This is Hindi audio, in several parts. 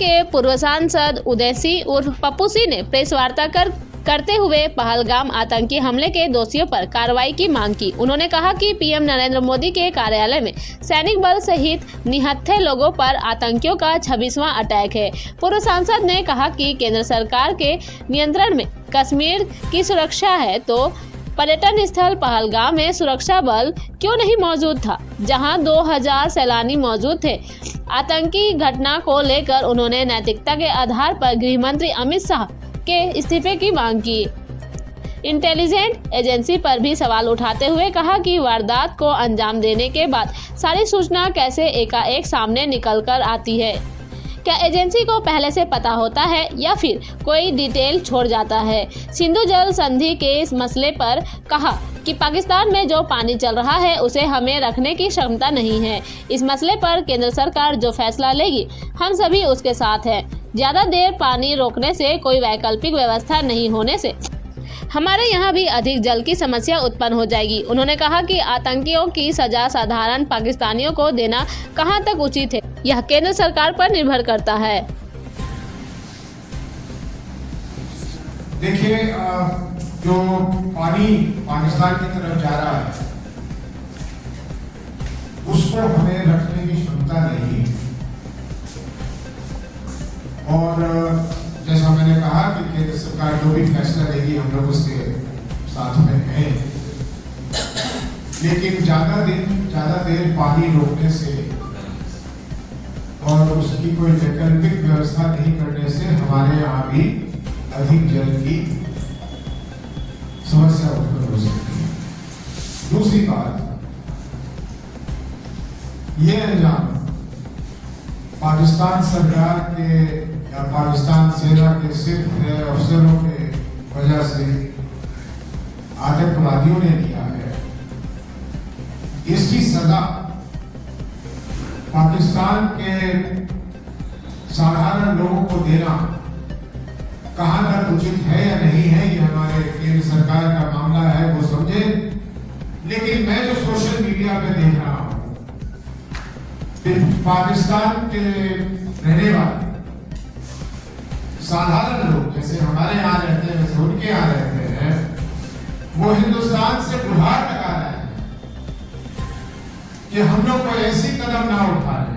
के पूर्व सांसद उदय सिंह उर्फ पप्पू सिंह ने प्रेस वार्ता करते हुए पहलगाम आतंकी हमले के दोषियों पर कार्रवाई की मांग की। उन्होंने कहा कि पीएम नरेंद्र मोदी के कार्यालय में सैनिक बल सहित निहत्थे लोगों पर आतंकियों का 26वां अटैक है। पूर्व सांसद ने कहा कि केंद्र सरकार के नियंत्रण में कश्मीर की सुरक्षा है, तो पर्यटन स्थल पहलगाम में सुरक्षा बल क्यों नहीं मौजूद था, जहां 2000 सैलानी मौजूद थे। आतंकी घटना को लेकर उन्होंने नैतिकता के आधार पर गृह मंत्री अमित शाह के इस्तीफे की मांग की। इंटेलिजेंस एजेंसी पर भी सवाल उठाते हुए कहा कि वारदात को अंजाम देने के बाद सारी सूचना कैसे एकाएक सामने निकल कर आती है। क्या एजेंसी को पहले से पता होता है या फिर कोई डिटेल छोड़ जाता है। सिंधु जल संधि के इस मसले पर कहा कि पाकिस्तान में जो पानी चल रहा है उसे हमें रखने की क्षमता नहीं है। इस मसले पर केंद्र सरकार जो फैसला लेगी हम सभी उसके साथ हैं। ज़्यादा देर पानी रोकने से कोई वैकल्पिक व्यवस्था नहीं होने से हमारे यहाँ भी अधिक जल की समस्या उत्पन्न हो जाएगी। उन्होंने कहा कि आतंकियों की सजा साधारण पाकिस्तानियों को देना कहाँ तक उचित है, यह केंद्र सरकार पर निर्भर करता है। देखिए, जो पानी पाकिस्तान की तरफ जा रहा है उसको हमें रखने की क्षमता नहीं है। और जैसा मैंने कहा कि केंद्र सरकार जो भी फैसला लेगी हम लोग उसके साथ में हैं, लेकिन ज्यादा देर पानी रोकने से और उसकी कोई वैकल्पिक व्यवस्था नहीं करने से हमारे यहाँ भी अधिक जल की समस्या उत्पन्न हो सकती है। दूसरी बात, ये अंजाम पाकिस्तान सरकार के या पाकिस्तान सेना के सिर्फ अफसरों के वजह से आतंकवादियों ने किया है। इसकी सजा पाकिस्तान के साधारण लोगों को देना कहां तक उचित है या नहीं है, ये हमारे केंद्र सरकार का मामला है, वो समझे। लेकिन मैं जो सोशल मीडिया पे देख रहा हूं, पाकिस्तान के रहने वाले साधारण लोग जैसे हमारे यहाँ रहते हैं वैसे उनके यहाँ रहते हैं, वो हिंदुस्तान से गुहार लगा रहे हैं कि हम लोग कोई ऐसी कदम ना उठाए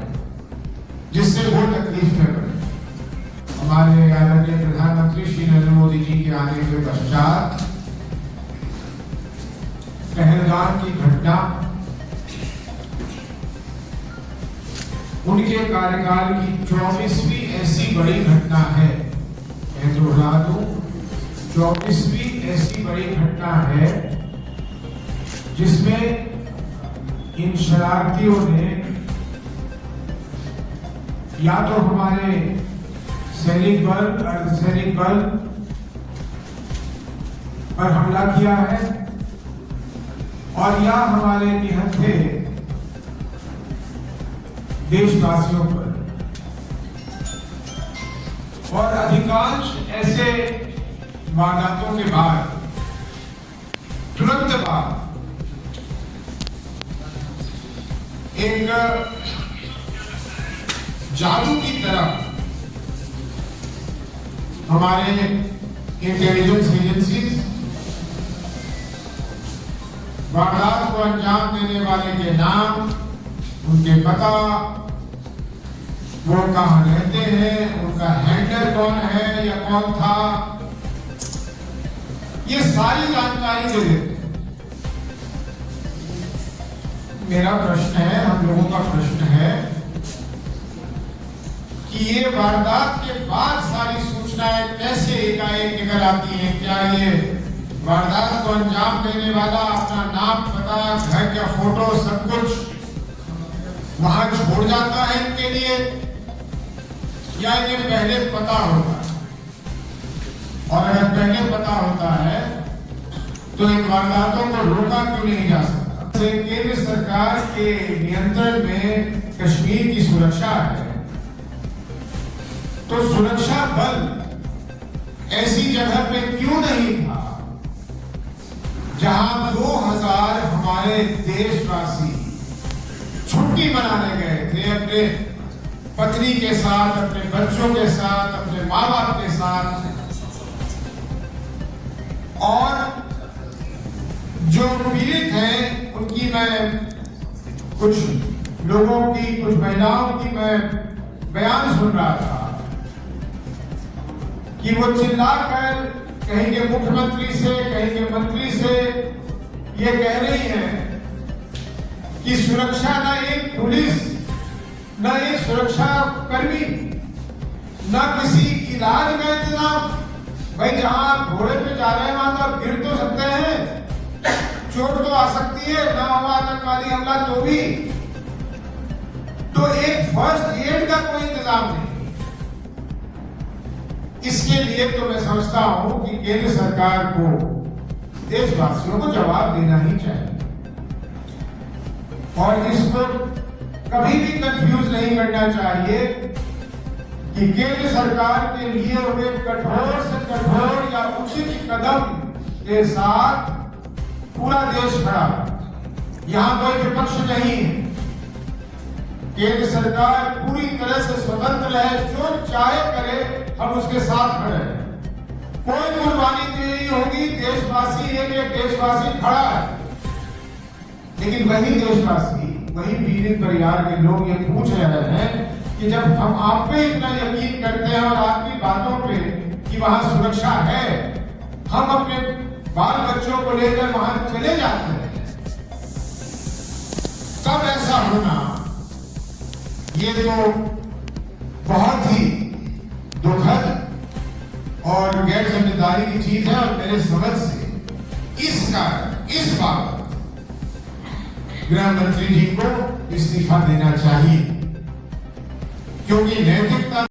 जिससे वो तकलीफ में पड़े। हमारे आदरणीय प्रधानमंत्री श्री नरेंद्र मोदी जी के आने के पश्चात पहलगाम की घटना उनके कार्यकाल की 24वीं ऐसी बड़ी घटना है। मैं दोहरा दूं, 24वीं ऐसी बड़ी घटना है जिसमें इन शरारतियों ने या तो हमारे सैनिक बल अर्धसैनिक बल पर हमला किया है और या हमारे निहत्थे देशवासियों पर। और अधिकांश ऐसे वारदातों के बाद तुरंत बाद एक जादू की तरह हमारे इंटेलिजेंस एजेंसी वारदात को अंजाम देने वाले के नाम, उनके पता, वो कहाँ रहते हैं, उनका हैंडलर कौन है या कौन था, ये सारी जानकारी दे देते हैं। मेरा प्रश्न है, हम लोगों का प्रश्न है कि ये वारदात के बाद सारी सूचनाएं कैसे एकाएक निकल आती हैं? क्या ये वारदात को अंजाम देने वाला अपना नाम, पता, घर का फोटो सब कुछ वहां छोड़ जाता है इनके लिए, या इन्हें पहले पता होता है? और अगर पहले पता होता है तो इन वारदातों को रोका क्यों नहीं जा सकता? केंद्र सरकार के नियंत्रण में कश्मीर की सुरक्षा है, तो सुरक्षा बल ऐसी जगह पे क्यों नहीं था जहां 2000 हमारे देशवासी छुट्टी मनाने गए थे, अपने पत्नी के साथ, अपने बच्चों के साथ, अपने माँ बाप के साथ, और जो पीड़ित हैं उनकी मैं कुछ लोगों की, कुछ महिलाओं की मैं बयान सुन रहा था कि वो चिल्लाकर कहेंगे मुख्यमंत्री से, कहेंगे मंत्री से, ये कह रही हैं कि सुरक्षा न एक पुलिस, न एक सुरक्षा कर्मी, न किसी इलाज का इंतजाम। भाई जहां आप घोड़े पे जा रहे हैं वहां तो आप गिर तो सकते हैं, चोट तो आ सकती है, ना हुआ आतंकवादी हमला तो भी, तो एक फर्स्ट एड का कोई इंतजाम नहीं। इसके लिए तो मैं समझता हूं कि केंद्र सरकार को, देशवासियों को जवाब देना ही चाहिए, और इसको कभी भी कंफ्यूज नहीं करना चाहिए कि केंद्र सरकार के लिए हुए कठोर से कठोर या उचित कदम के साथ पूरा देश खड़ा। यहां कोई विपक्ष नहीं है, केंद्र सरकार पूरी तरह से स्वतंत्र है, जो चाहे करे हम उसके साथ खड़े हैं। कोई कुर्बानी नहीं होगी, देशवासी एक एक देशवासी खड़ा है, लेकिन वही देशवासी, वही पीड़ित परिवार के लोग ये पूछ रहे हैं कि जब हम आप पे इतना यकीन करते हैं और आपकी बातों पे कि वहां सुरक्षा है, हम अपने बाल बच्चों को लेकर वहां चले जाते हैं, तब ऐसा होना ये तो बहुत ही दुखद और गैर जिम्मेदारी की चीज है। और मेरे समझ से इस बाबत गृह मंत्री जी को इस्तीफा देना चाहिए, क्योंकि नैतिकता